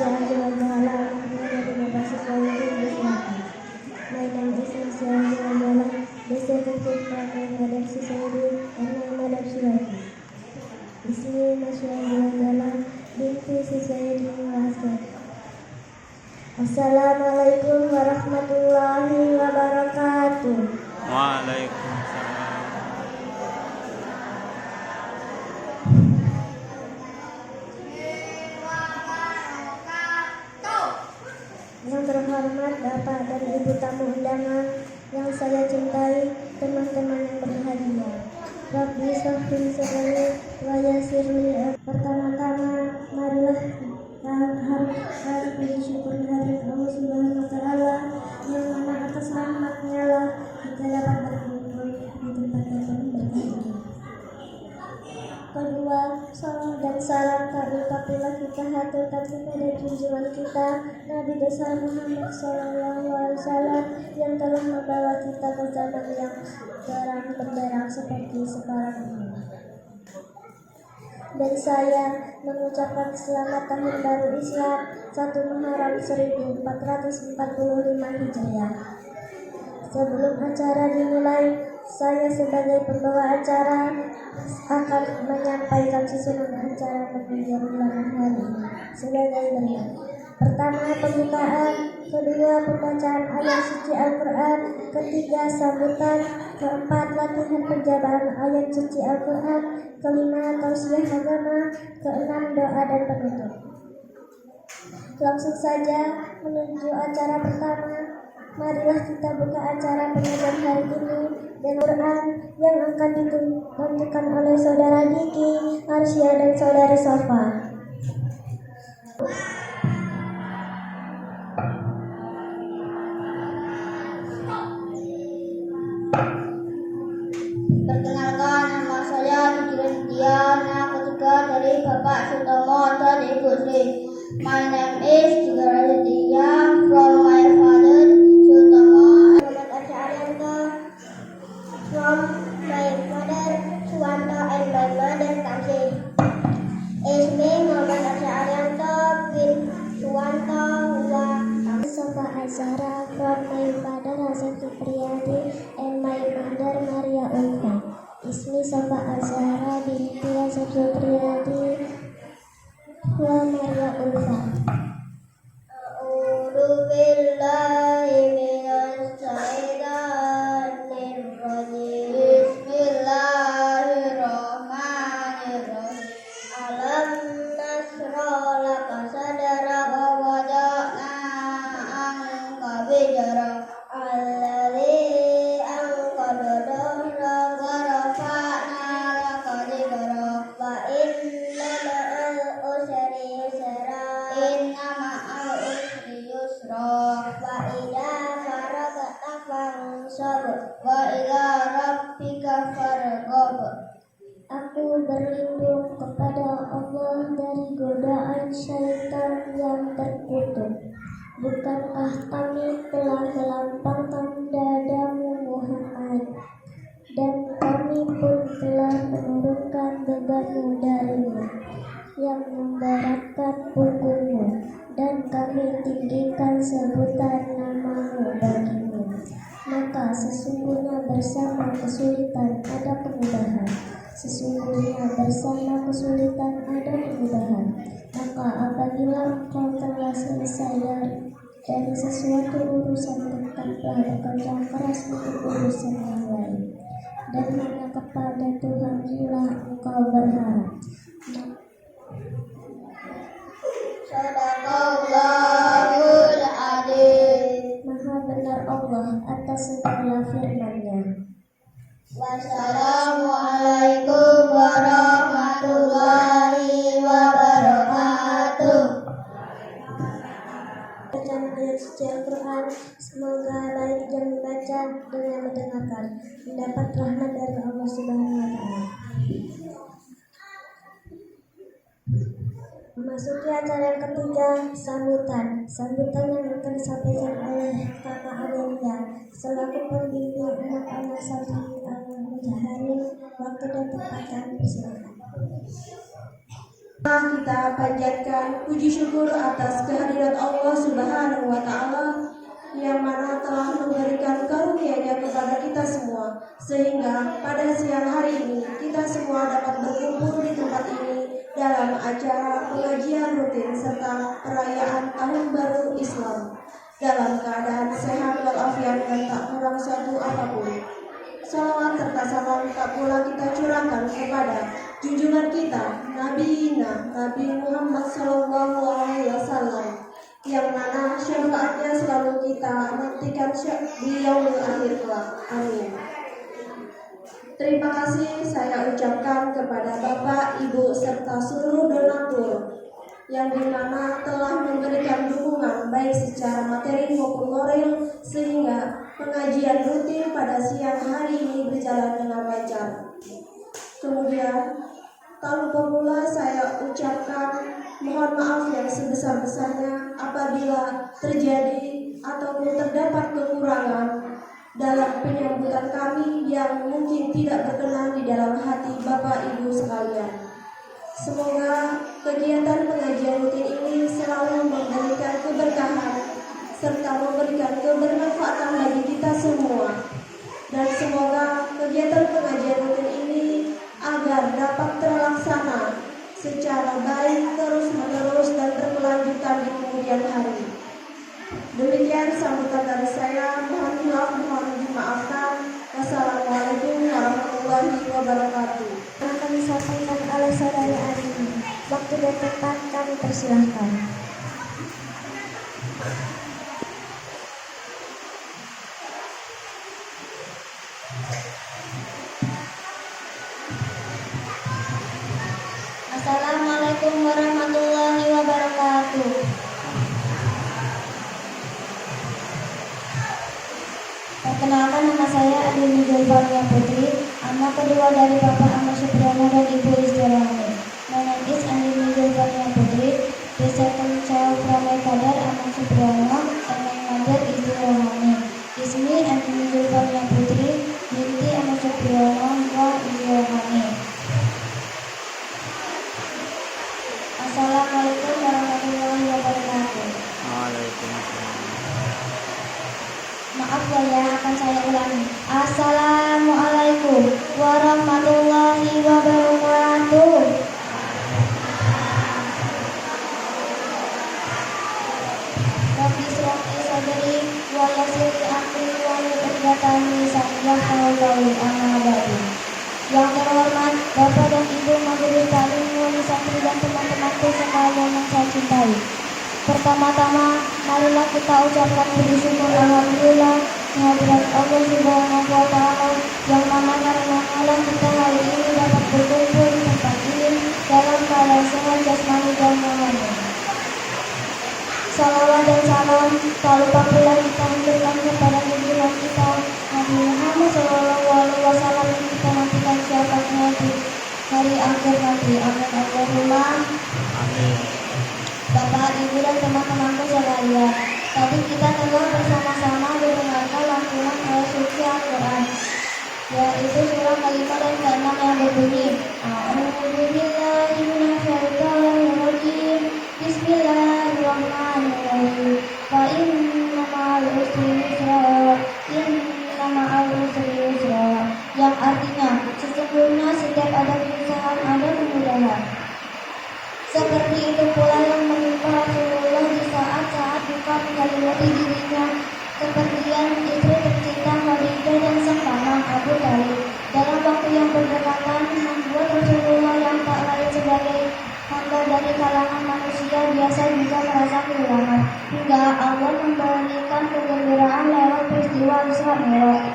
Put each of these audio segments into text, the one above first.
Azza wa Jalla. My name is Nasya Azza wa Jalla. This is the book of my mother Society and my mother Shirati. Bismillah Nasya Azza wa Jalla. Binti Society Wasa. Assalamualaikum warahmatullahi wabarakatuh. Waalaikumsalam. Yang terhormat Bapak dan Ibu tamu undangan yang saya cintai, teman-teman yang berbahagia. Rabbi shrahli sadri wa yassir li amri. Pertama-tama marilah harap puji syukur kehadirat Allah Subhanahu wa taala yang mana atas rahmat-Nya lah kita dapat berkumpul di tempat yang penuh berbahagia. Kedua, salam dan salam kami ucapkanlah kita haturkan kepada junjungan kita Nabi besar Muhammad SAW yang telah membawa kita ke zaman yang terang benderang seperti sekarang ini. Dan saya mengucapkan selamat tahun baru Islam 1 Muharram 1445 Hijriah. Sebelum acara dimulai, saya sebagai pembawa acara akan menyampaikan susunan acara pada malam hari ini sebagai berikut. Pertama, pembukaan. Kedua, pembacaan ayat suci Al-Quran. Ketiga, sambutan. Keempat, latihan penjabaran ayat suci Al-Quran. Kelima, tausiah agama. Keenam, doa dan penutup. Langsung saja menuju acara pertama. Marilah kita buka acara pengajian hari ini dengan Quran yang akan dibacakan oleh Saudara Diki, Arsya dan Saudari Sofa. Perkenalkan, nama saya Diki Diana ketiga dari Bapak Sutomo dan Ibu Sri. My name is Diki Diana from my father Sutomo. Muhammad Arsyad Arianto from my mother Suwanto and my mother Tamsin. Is me Muhammad Arsyad Arianto bin Suwanto wa Sofa Azhara from my father Hasan Supriyadi and my mother Maria Ulfa. Ismi Sofa Azhara binti Hasan Supriyadi wa Maria Ulfa. A'udzu billahi minas syaitonir rajim. Bismillahirrahmanirrahim. Alam nashrah laka sadrak wa wada'na anka wizrak alladzi anqadha dhahrak wa rafa'na laka dhikrak wa inna ma'al usri yusra inna ma'al usri yusra wa idza faragta fansab wa ila rabbika farghab. Aku berlindung kepada Allah dari godaan syaitan yang terkutuk. Bukankah kami telah melampangkan dadamu Muhammad, dan kami pun telah menurunkan bebanmu darimu yang memberatkan punggungmu, dan kami tinggikan sebutan namamu bagimu. Maka sesungguhnya bersama kesulitan ada kemudahan. Sesungguhnya bersama kesulitan ada kemudahan. Maka apabila engkau telah selesai dari sesuatu urusan, tetaplah bekerja keras untuk urusan yang lain, dan hanya kepada Tuhan lah engkau berharap. Sadaqallahul adzim. Maha benar Allah atas segala firman-Nya. Wassalamualaikum warahmatullahi wabarakatuh. Bacaan ayat suci Al-Quran, semoga baik yang membaca dan yang mendengarkan mendapat rahmat dari Allah Subhanahu wa taala. Memasuki acara yang ketiga, sambutan. Sambutan yang akan disampaikan oleh Kakak Adelia selaku pembimbing anak-anak santri Al-Mujahirin. Waktu dan tempat kami persilakan. Kita panjatkan puji syukur atas kehadirat Allah Subhanahu wa Ta'ala yang mana telah memberikan karunia-Nya kepada kita semua, sehingga pada siang hari ini kita semua dapat berkumpul di tempat ini dalam acara pengajian rutin serta perayaan Tahun Baru Islam dalam keadaan sehat walafiat dan tak kurang suatu apapun. Salawat serta salam tak pula kita curahkan kepada junjungan kita Nabi Muhammad SAW yang mana syafaatnya selalu kita nantikan di yaumul akhir kelak. Amin. Terima kasih saya ucapkan kepada Bapak, Ibu serta seluruh donatur yang dimana telah memberikan dukungan baik secara materi maupun moral sehingga pengajian rutin pada siang hari ini berjalan dengan lancar. Kemudian tak lupa pula saya ucapkan mohon maaf yang sebesar-besarnya apabila terjadi ataupun terdapat kekurangan dalam penyambutan kami yang mungkin tidak berkenan di dalam hati Bapak Ibu sekalian. Semoga kegiatan pengajian rutin ini selalu memberikan keberkahan serta memberikan kebermanfaatan bagi kita semua. Dan semoga kegiatan pengajian rutin ini agar dapat terlaksana secara baik, terus-menerus dan berkelanjutan di kemudian hari. Demikian sambutan dari saya. Mohon maaf, mohon dimaafkan. Wassalamualaikum warahmatullahi wabarakatuh. Akan disampaikan oleh saudari Arini. Waktu dan tempat kami persilahkan. Assalamualaikum warahmatullahi wabarakatuh. Perkenalkan, nama saya Arini Julvania Putri, anak kedua dari Bapak Ahmad Supriyono dan Ibu Istirawani. My name is Arini Julvania Putri, the second child from my father Ahmad Supriyono and my mother Istirawani. Is me Arini Julvania Putri, binti Ahmad Supriyono wa Istirawani. Assalamualaikum warahmatullahi wabarakatuh. Waalaikumsalam. Maaf ya, akan saya ulangi. Assalamualaikum warahmatullahi wabarakatuh. Rabbi shrah li sadri wa yassir li amri wahlul 'uqdatam min lisani yafqahu qawli. Amma ba'du. Yang terhormat Bapak dan Ibu majelis taklim, wali santri dan teman-temanku sekalian yang saya cintai. Pertama-tama, marilah kita ucapkan puji syukur alhamdulillah kehadirat Allah Subhanahu wa Ta'ala yang mana karena Allah kita hari ini dapat berkumpul di tempat ini dalam keadaan sehat jasmani dan rohani. Salawat dan salam tak lupa pula kita haturkan kepada junjungan kita Nabi Muhammad SAW yang kita nantikan syafaatnya di hari akhir nanti. Amin Allahumma Amin. Bapak, Ibu dan teman-temanku sekalian, tadi kita telah bersama-sama mendengarkan lantunan ayat suci Al-Quran, yaitu surah kelima dan keenam yang berbunyi A'udzubillahi minasyaitonirrajim. Bismillahirrahmanirrahim. Fa inna ma'al usri yusra. Inna ma'al usri yusra. Yang artinya, sesungguhnya setiap ada kesusahan ada kemudahan. Seperti itu pula yang menimpa Rasulullah di saat-saat duka menyelimuti dirinya, kepergian istri tercinta Khadijah dan sang paman Abu Thalib dalam waktu yang berdekatan membuat Rasulullah yang tak lain sebagai hamba dari kalangan manusia biasa juga merasa kehilangan, hingga Allah memberikan kegembiraan lewat peristiwa Isra Mi'raj.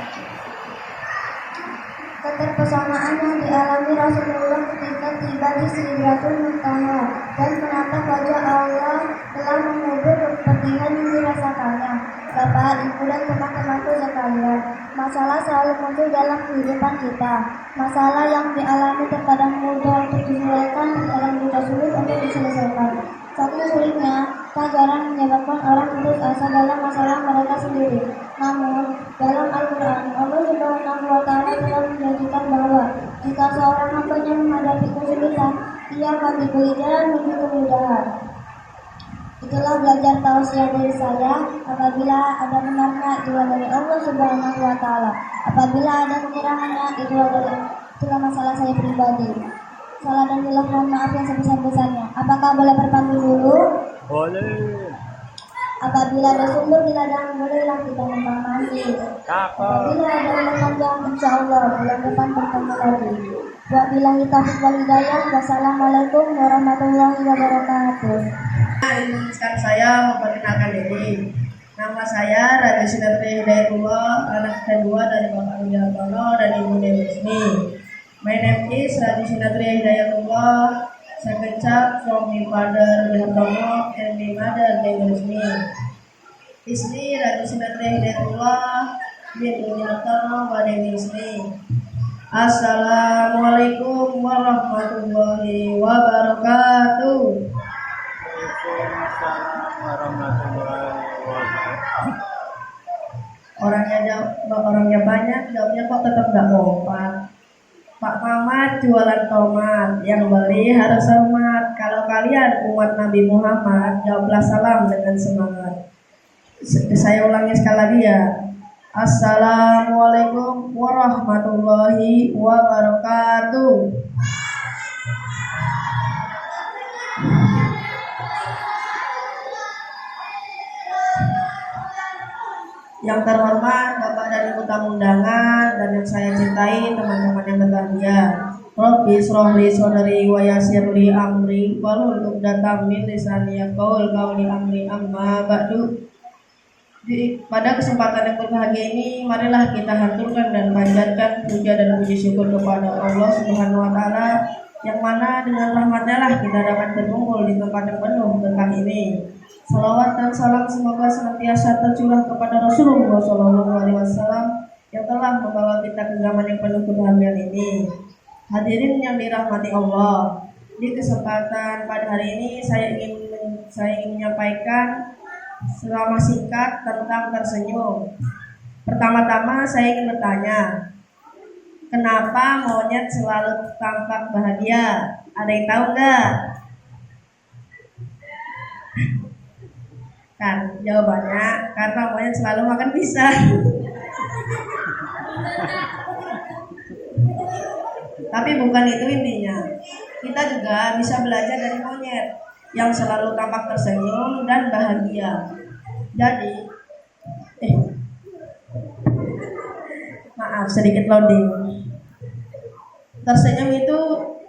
Keterpesanaan yang dialami Rasulullah ketika tiba di Sidratul Muntaha dan menatap wajah Allah telah mengubur kepedihan yang dirasakannya. Bapak, Ibu dan teman-temanku sekalian, masalah selalu muncul dalam kehidupan kita. Masalah yang dialami terkadang mudah untuk diselesaikan, terkadang juga sulit untuk diselesaikan. Saking sulitnya, tak jarang menyebabkan orang putus asa dalam masalah mereka sendiri. Namun, dalam Al-Quran, Allah Subhanahu wa Ta'ala telah menjanjikan bahwa jika seorang hambanya menghadapi kesulitan, Ia fatihul hidayah menuju kemudahan. Itulah belajar tausiah dari saya. Apabila ada benarnya, itulah dari Allah Subhanahu wa Ta'ala. Apabila ada kekurangannya, itulah masalah saya pribadi. Salah dan hilang, mohon maaf yang sebesar-besarnya. Apakah boleh berpantun dulu? Boleh. Apabila ada sumber di ladang, bolehlah kita numpang mandi. Apabila ada umur panjang, insya Allah bulan depan bertemu lagi. Wabillahi taufiq wal hidayah. Wassalamualaikum warahmatullahi wabarakatuh. Izinkan saya memperkenalkan diri. Nama saya Raja Sinatri Hidayatullah, anak kedua dari Bapak Wijantono dan Ibu Dewi Ismi. My name is Raja Sinatri Hidayatullah. Second child from my father Wijantono and my mother Dewi Ismi. Ismi Raja Sinatri Hidayatullah bin Wijantono wa Dewi Ismi. Assalamualaikum warahmatullahi wabarakatuh. Waalaikumsalam warahmatullahi wabarakatuh. Orangnya banyak, jawabnya kok tetap nggak kompak. Pak Mamat jualan tomat, yang beli harus hormat. Kalau kalian umat Nabi Muhammad, jawablah salam dengan semangat. Saya ulangi sekali lagi ya. Assalamualaikum warahmatullahi wabarakatuh. Yang terhormat Bapak dan Ibu tamu undangan dan yang saya cintai teman-teman yang berbahagia. Rabbi shrahli sadri wa yassirli amri wahlul 'uqdatam min lisani yafqahul qawli amri amma ba'du. Pada kesempatan yang berbahagia ini, marilah kita haturkan dan panjatkan puja dan puji syukur kepada Allah Subhanahu wa Ta'ala, yang mana dengan rahmatnya lah kita dapat berkumpul di tempat yang penuh berkah ini. Salawat dan salam semoga senantiasa tercurah kepada Rasulullah SAW yang telah membawa kita ke zaman yang penuh kebahagiaan ini. Hadirin yang dirahmati Allah, di kesempatan pada hari ini saya ingin menyampaikan selama singkat tentang tersenyum. Pertama-tama saya ingin bertanya, kenapa monyet selalu tampak bahagia? Ada yang tahu nggak? Kan jawabannya karena monyet selalu makan pisang. Tapi bukan itu intinya. Kita juga bisa belajar dari monyet yang selalu tampak tersenyum dan bahagia. Jadi, maaf sedikit loading. Tersenyum itu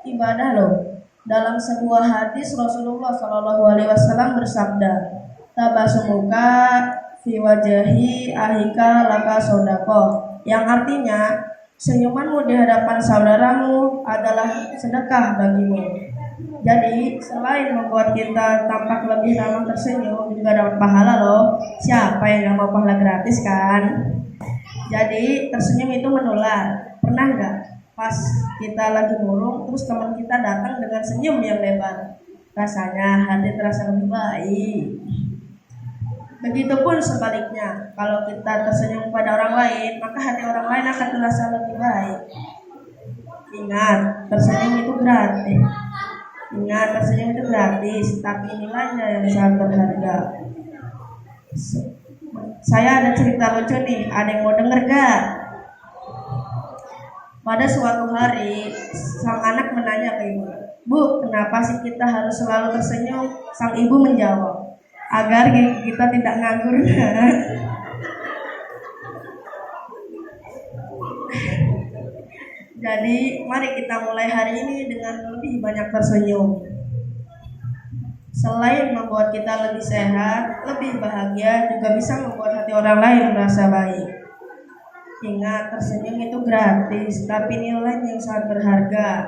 ibadah loh. Dalam sebuah hadis Rasulullah SAW bersabda, "Tabasumuka fi wajahi ahika laka sodako," yang artinya senyumanmu di hadapan saudaramu adalah sedekah bagimu. Jadi selain membuat kita tampak lebih ramah tersenyum, juga dapat pahala loh. Siapa yang gak mau pahala gratis kan? Jadi tersenyum itu menular. Pernah gak pas kita lagi murung terus teman kita datang dengan senyum yang lebar? Rasanya hati terasa lebih baik. Begitupun sebaliknya, kalau kita tersenyum kepada orang lain, maka hati orang lain akan terasa lebih baik. Ingat, tersenyum itu gratis. Ingat, tersenyum itu gratis, tapi nilainya yang sangat berharga. Saya ada cerita lucu nih, ada yang mau denger gak? Pada suatu hari, sang anak menanya ke ibu, "Bu, kenapa sih kita harus selalu tersenyum?" Sang ibu menjawab, "Agar kita tidak nganggur." Jadi mari kita mulai hari ini dengan lebih banyak tersenyum. Selain membuat kita lebih sehat, lebih bahagia, juga bisa membuat hati orang lain merasa baik. Ingat, tersenyum itu gratis, tapi nilainya yang sangat berharga.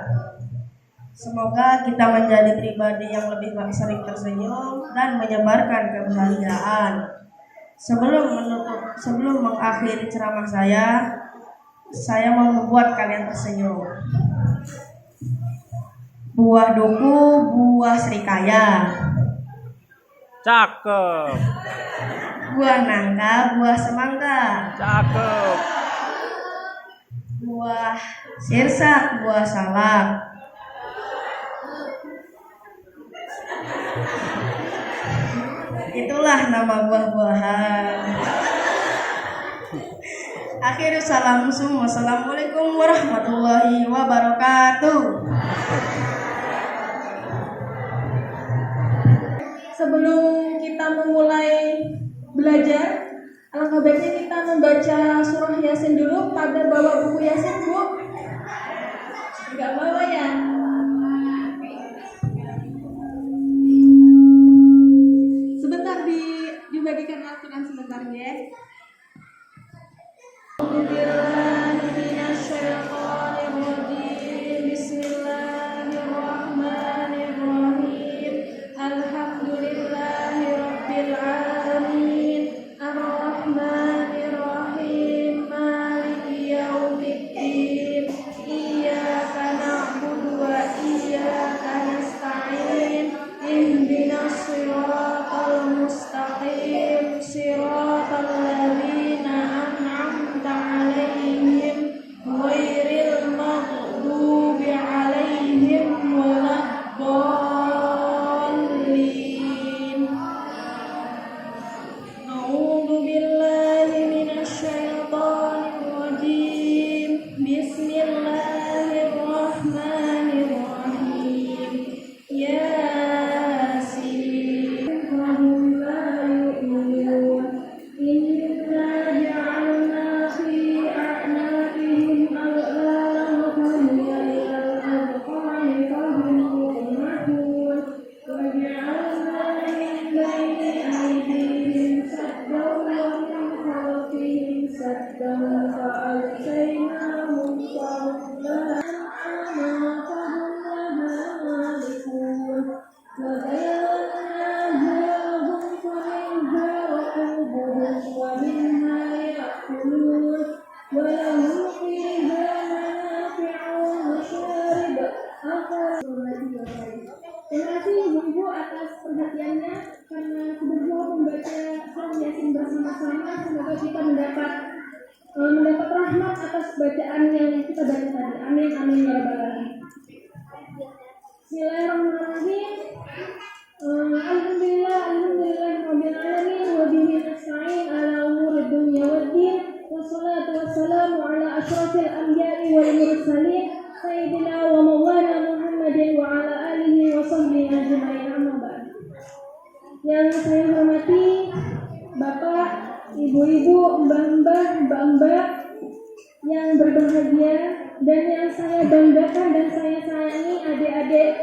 Semoga kita menjadi pribadi yang lebih sering tersenyum dan menyebarkan kebahagiaan. Sebelum mengakhiri ceramah saya mau membuat kalian tersenyum. Buah duku, buah serikaya. Cakep. Buah nangka, buah semangka. Cakep. Buah sirsak, buah salak. Itulah nama buah-buahan. Akhirul salam sum. Wassalamualaikum warahmatullahi wabarakatuh. Sebelum kita memulai belajar, alangkah baiknya kita membaca surah Yasin dulu. Pada bawa buku Yasin, Bu? Enggak bawa ya? Sebentar dibagikan Al-Quran sebentar ya. Bismillahirrahmanirrahim. Alhamdulillahirabbil alamin. Arrahmanirrahim. Maliki yaumiddin. Iyyaka na'budu wa iyyaka nasta'in. Ihdinas siratal mustaqim. Siratal ladzina an'amta 'alaihim ghairil maghdubi 'alaihim waladdallin. A'udzu billahi minasy syaithanir rajim. Bismillahirrahmanirrahim. Yasin. Hum la yu'minun. Inna ja'alna fi a'naqihim aghlalan fahiya ilal adqani fahum muqmahun. Wa ja'alna min bayni aydihim saddan wa min khalfihim saddan fa'aghaynahum fa'ullah an'ama fahum laha malikun. Wa zayyana lahum faminha rakubuhum wa minha ya'kulun wa lahum fiha manafi'u wa masyarib. Terima kasih Ibu atas perhatiannya karena sudah membaca surah Yasin bersama-sama. Semoga kita mendapat rahmat atas bacaan yang kita baca tadi. Amin amin ya rabbal alamin. Bismillahirrahmanirrahim. Alhamdulillahirabbil alamin wa bihi nasta'in ala umuri dunya waddin. Wassalatu wassalamu ala asyrafil anbiya'i wal mursalin sayyidina wa maulana Muhammadin wa ala alihi wa sahbihi ajma'in. Amma ba'd. Yang saya hormati Bapak, Ibu-ibu, Mbah-mbah, Mbak-mbak yang berbahagia, dan yang saya banggakan dan saya sayangi adik-adik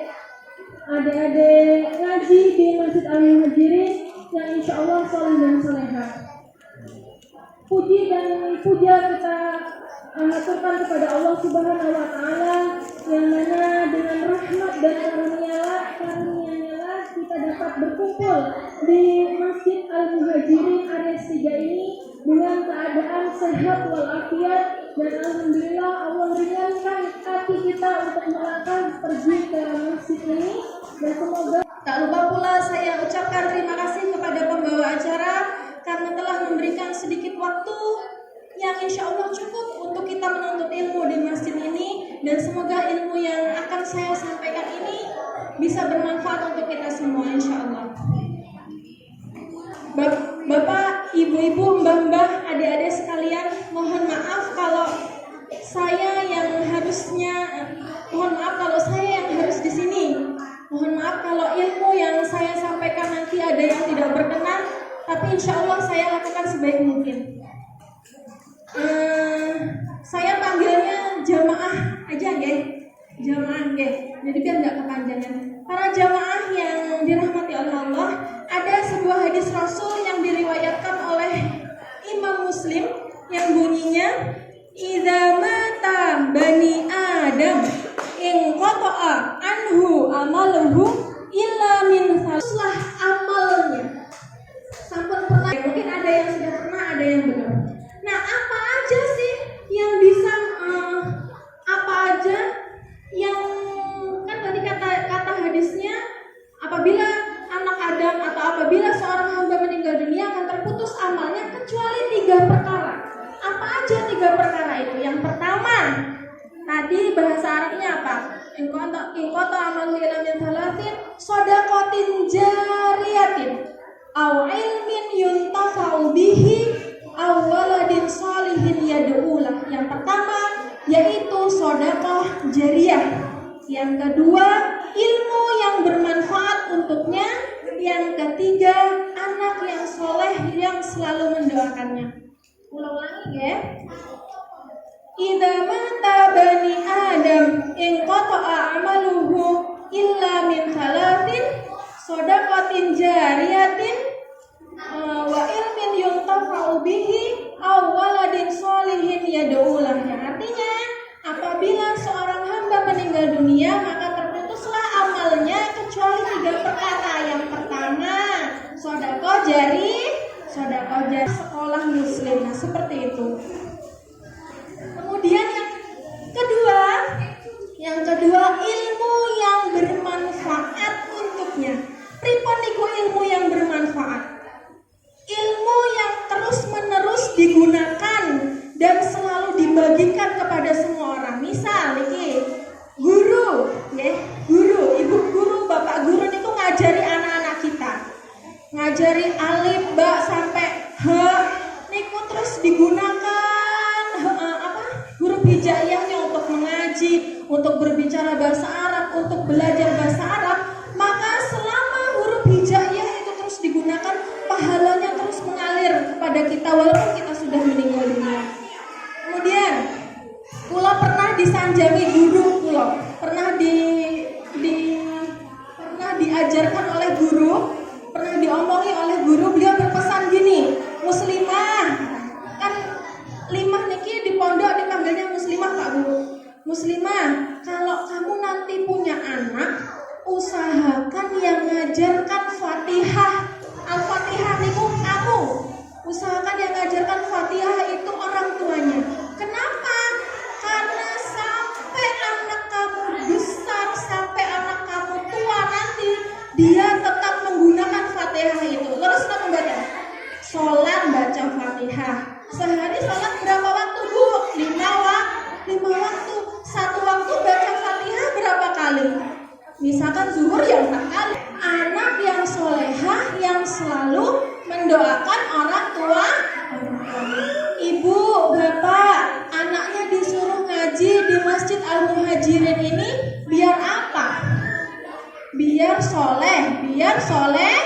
ngaji di Masjid Al-Muhajirin yang insya Allah soleh dan solehah. Puji dan puja kita aturkan kepada Allah Subhanahu wa Ta'ala, yang mana dengan rahmat dan karunia-Nya lah kita dapat berkumpul di Masjid Al-Muhajirin Ares 3 ini dengan keadaan sehat walafiat, dan alhamdulillah Allah ringankan kaki kita untuk melangkah pergi ke masjid ini. Dan semoga tak lupa pula saya ucapkan terima kasih kepada pembawa acara karena telah memberikan sedikit waktu yang insya Allah cukup untuk kita menuntut ilmu di masjid ini, dan semoga ilmu yang akan saya sampaikan ini bisa bermanfaat untuk kita semua insya Allah. Bapak, ibu-ibu, mbah-mbah, adik-adik sekalian, mohon maaf kalau saya yang harus di sini. Mohon maaf kalau ilmu yang saya sampaikan nanti ada yang tidak berkenan, tapi insya Allah saya lakukan sebaik mungkin. Saya panggilnya jamaah aja nggih. Jamaah nggih. Jadi biar enggak kepanjangan. Para jamaah yang dirahmati oleh Allah, ada sebuah hadis Rasul yang diriwayatkan oleh Imam Muslim yang bunyinya, "Idza mata bani Adam inqata'a anhu amaluhu illa min salah amalnya." Sampun pernah, mungkin ada yang sudah pernah, ada yang belum. Nah, apa aja sih yang bisa apa aja yang kan tadi kata hadisnya, apabila anak Adam atau apabila seorang hamba meninggal dunia akan terputus amalnya kecuali 3 perkara. Apa aja 3 perkara itu? Yang pertama, tadi bahasa Arabnya apa? Ingkoto amal ila min salatin shadaqatin aw ilmin yuntafa'u bihi aw waladin sholihin yad'ulah. Yang pertama yaitu sedekah jariyah. Yang kedua, ilmu yang bermanfaat untuknya. Yang ketiga, anak yang soleh yang selalu mendoakannya. Ulang-ulangi ya. Idza mata bani Adam inqata'a amaluhu illa min thalathin shadaqatin jariyatin wa ilmin yuntafa'u bihi aw waladin sholihin yad'ulah. Yang artinya, apabila seorang hamba meninggal dunia, maka terputuslah amalnya kecuali 3 perkara. Yang pertama, sedekah jari, sekolah muslim. Nah, seperti itu. Kemudian yang kedua ilmu yang bermanfaat untuknya. Pripun niku ilmu yang bermanfaat? Ilmu yang terus-menerus digunakan dan selalu dibagikan kepada semua orang. Misal niki guru, ibu guru, bapak guru niku ngajari anak-anak kita. Ngajari alif, ba sampai h niku terus digunakan huruf hijaiyahnya untuk mengaji, untuk berbicara bahasa Arab, untuk belajar bahasa Arab. Maka selama huruf hijaiyah itu terus digunakan, pahalanya terus mengalir kepada kita walaupun kita sudah meninggal dunia. Kemudian kula pernah disanjangi guru kula, pernah diajarkan oleh guru, pernah diomongi oleh guru. Beliau berpesan gini, muslimah, kan limah niki di pondok dipanggilnya muslimah Pak Guru. Muslimah, kalau kamu nanti punya anak, usahakan yang ngajarkan Fatihah. Al-Fatihah niku kamu. Usahakan yang ngajarkan Fatihah itu orang tuanya. Kenapa? Karena sampai anak kamu besar, sampai anak kamu tua nanti, dia tetap menggunakan Fatihah itu. Terus kamu baca sholat, baca Fatihah. Sehari sholat berapa waktu Bu? 5 waktu. 1 waktu baca Fatihah berapa kali? Misalkan zuhur ya 4 kali. Anak yang solehah yang selalu mendoakan orang tua. Ibu, bapak, anaknya disuruh ngaji di Masjid Al-Muhajirin ini biar apa? Biar soleh, biar soleha,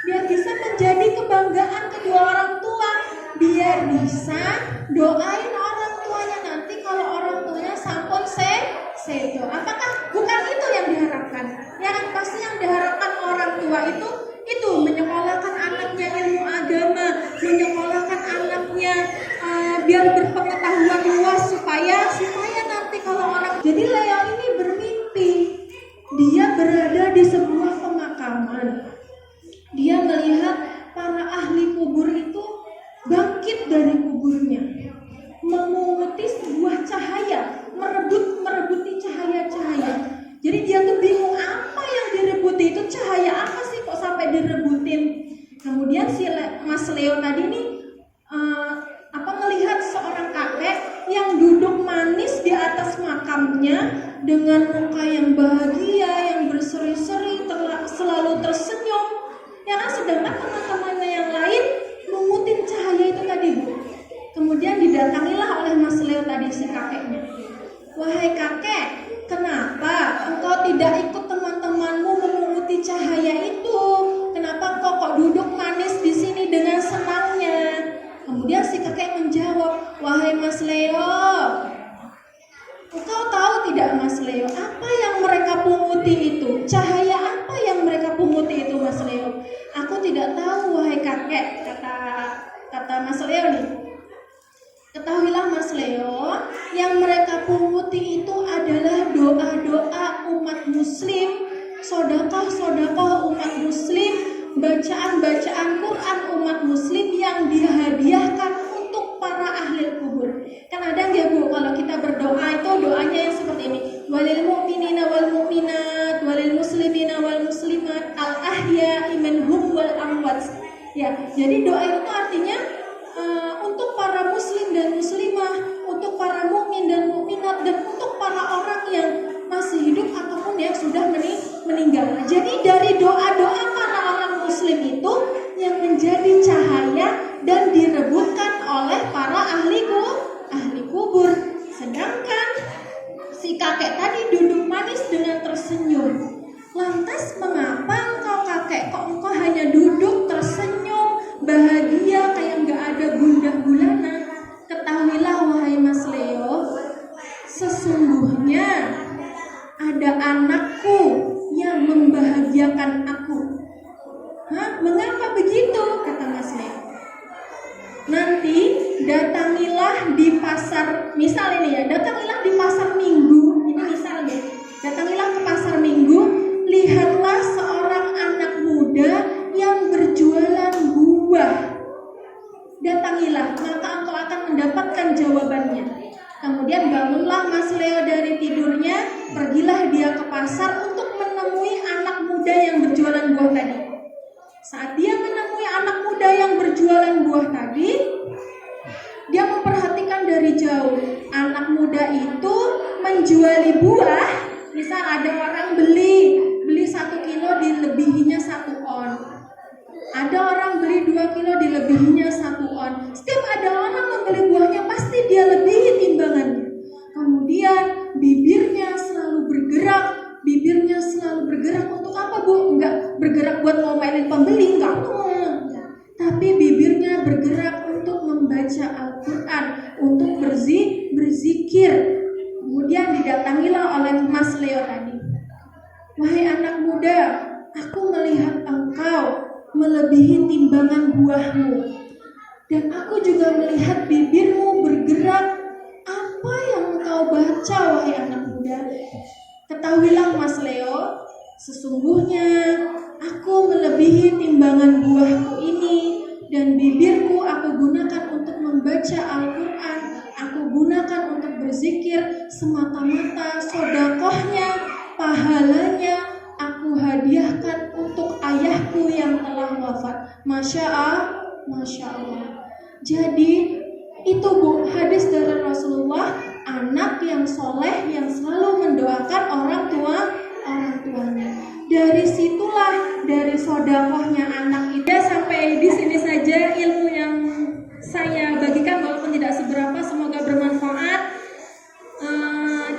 biar bisa menjadi kebanggaan kedua orang tua, biar bisa doain orang tuanya nanti kalau orang tuanya sampun sedo. Apakah bukan itu yang diharapkan? Ya kan, pasti yang diharapkan orang tua itu menyekolahkan anaknya ilmu agama, menyekolahkan anaknya biar berpengetahuan luas supaya nanti kalau orang. Jadi Leo ini bermimpi, dia berada di sebuah pemakaman. Dia melihat para ahli kubur itu bangkit dari kuburnya, memunguti sebuah cahaya, merebuti cahaya-cahaya. Jadi dia tuh bingung apa yang direbuti itu, cahaya apa sih kok sampai direbutin. Kemudian si Mas Leo tadi nih melihat seorang kakek yang duduk manis di atas makamnya dengan muka yang bahagia, yang berseri-seri, selalu tersenyum. Ya kan, sedangkan teman-temannya yang lain mengutin cahaya itu tadi Bu. Kemudian didatangilah oleh Mas Leo tadi si kakeknya. Wahai kakek, kenapa engkau tidak ikut teman-temanmu memunguti cahaya itu? Kenapa engkau kok duduk manis di sini dengan senangnya? Kemudian si kakek menjawab, wahai Mas Leo, engkau tahu tidak Mas Leo, apa yang mereka punguti itu? Cahaya apa yang mereka punguti itu Mas Leo? Aku tidak tahu wahai kakek, kata Mas Leo nih. Ketahuilah Mas Leo, yang mereka punguti itu adalah doa-doa umat muslim, sedekah-sedekah umat muslim, bacaan-bacaan Quran umat muslim yang dihadiahkan untuk para ahli kubur. Kan ada nggak Bu, kalau kita berdoa itu doanya yang seperti ini, walil mu'minina wal mu'minat walil muslimina wal muslimat al ahya'i minhum wal amwat. Ya, jadi doa itu artinya untuk para muslim dan muslimah, untuk para mukmin dan mukminat, dan untuk para orang yang masih hidup ataupun yang sudah meninggal. Jadi dari doa-doa para orang muslim Hah? Mengapa begitu? Kata Mas Leo. Nanti datangilah di pasar, misal ini ya, datangilah di pasar Minggu, ini misal ya, datangilah ke pasar Minggu, lihatlah seorang anak muda yang berjualan buah. Datangilah, maka engkau akan mendapatkan jawabannya. Kemudian bangunlah Mas Leo dari tidurnya, pergilah dia ke pasar untuk menemui anak muda yang berjualan buah tadi. Saat dia menemui anak muda yang berjualan buah tadi, dia memperhatikan dari jauh. Anak muda itu menjuali buah, misal ada orang beli 1 kilo dilebihinya 1 on. Ada orang beli 2 kilo dilebihinya 1 on. Setiap ada orang membeli buahnya pasti dia lebihi timbangannya. Kemudian bibirnya selalu bergerak untuk apa Bu? Enggak bergerak buat ngomelin pembeli, enggak. Tapi bibirnya bergerak untuk membaca Al-Quran, untuk berzikir. Kemudian didatangilah oleh Mas Leo tadi. Wahai anak muda, aku melihat engkau melebihi timbangan buahmu. Dan aku juga melihat bibirmu bergerak. Apa yang engkau baca, wahai anak muda? Ketahuilah Mas Leo, sesungguhnya aku melebihi timbangan buahku ini, dan bibirku aku gunakan untuk membaca Al-Quran, aku gunakan untuk berzikir, semata-mata sodakohnya, pahalanya aku hadiahkan untuk ayahku yang telah wafat. Masya Allah. Jadi itu Bu, hadis dari Rasulullah, anak yang soleh yang selalu mendoakan orang tuanya. Dari situlah, dari sodakohnya anak itu. Sampai di sini saja ilmu yang saya bagikan, walaupun tidak seberapa, semoga bermanfaat.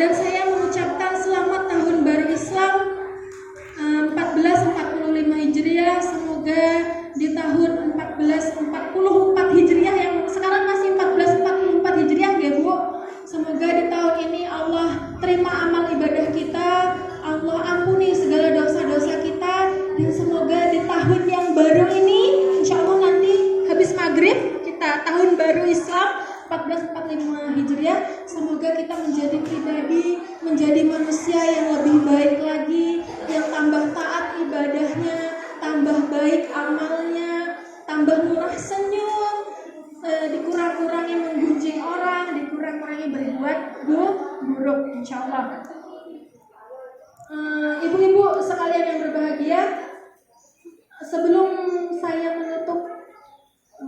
Dan saya mengucapkan selamat tahun baru Islam 1445 Hijriah. Semoga di tahun 1444 Hijriah yang sekarang masih 1444 Hijriah ya Bu. Semoga di tahun ini Allah terima amal ibadah kita, Allah ampuni segala dosa-dosa kita, dan semoga di tahun yang baru ini, insya Allah nanti habis maghrib kita tahun baru Islam 1445 Hijriah, semoga kita menjadi pribadi, menjadi manusia yang lebih baik lagi, yang tambah taat ibadahnya, tambah baik amalnya, tambah murah senyum, dikurang-kurangi menggunjing orang, dikurang-kurangi berbuat buruk, insya Allah. Ibu-ibu sekalian yang berbahagia, sebelum saya menutup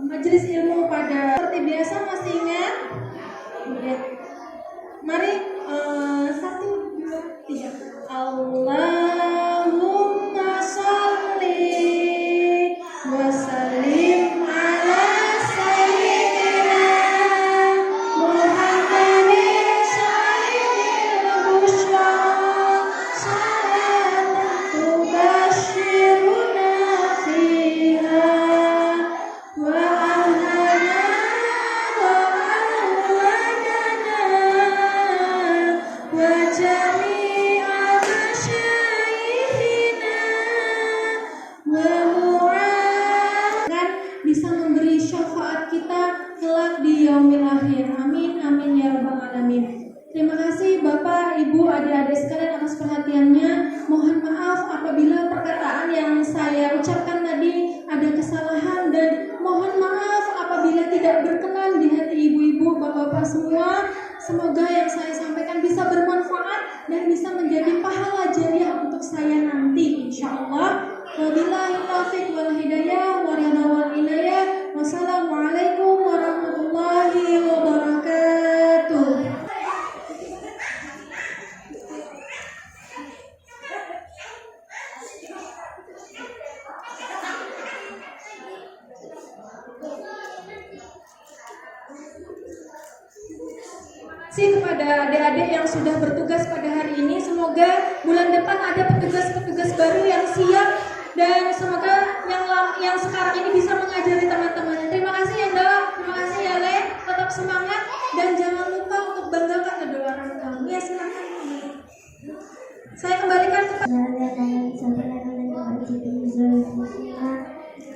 majelis ilmu pada seperti biasa, masih ingat? Ya. Mari 1, 2, 3. Allahumma sholli wa sallim ala sayyidina Muhammadin syahidil busyra salatan tubashiruna fiha wa ahlana wa awladana wa jami'a masyayikhina wa mu'ad, bisa memberi syafaat kita kelak di yaumil akhir. Amin amin ya rabbal alamin. Terima kasih Bapak, Ibu, adik-adik sekalian atas perhatiannya. Mohon maaf apabila perkataan yang saya ucapkan tadi ada kesalahan, dan mohon maaf apabila tidak berkenan di hati ibu-ibu, bapak-bapak semua. Semoga yang saya sampaikan bisa bermanfaat dan bisa menjadi pahala jariah untuk saya nanti, insyaallah. Wabillahi taufiq wal hidayah wa ridha wal inayah. Wassalamualaikum warahmatullahi wabarakatuh. Kepada adik-adik yang sudah bertugas pada hari ini, semoga bulan depan ada petugas-petugas baru yang siap, dan semoga yang sekarang ini bisa mengajari teman-teman. Terima kasih ya Dok, terima kasih ya Le, tetap semangat dan jangan lupa untuk banggakan kedua orang tua. Ya silakan. Saya kembalikan kepada semua.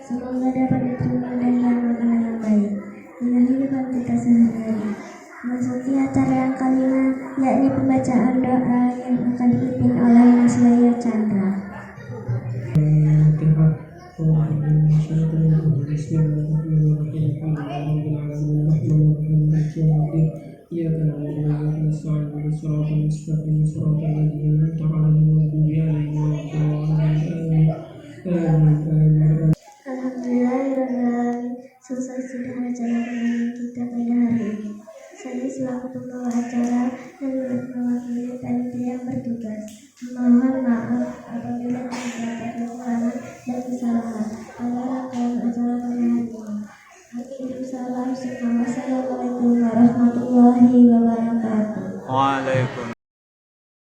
Semoga dapat diterima dan diamalkan dengan baik di kehidupan kita sehari-hari. Memasuki acara yang kelima, yakni pembacaan doa yang akan dipimpin oleh Mas Yahya Chandra. Alhamdulillah, selesai sudah acara penyanyi kita pada hari ini. Saya selaku pembawa acara dan mewakili panitia yang bertugas mohon maaf apabila terdapat kekurangan dan kesalahan pada rangkaian acara pada hari ini. Wassalamualaikum warahmatullahi wabarakatuh. Waalaikumsalam.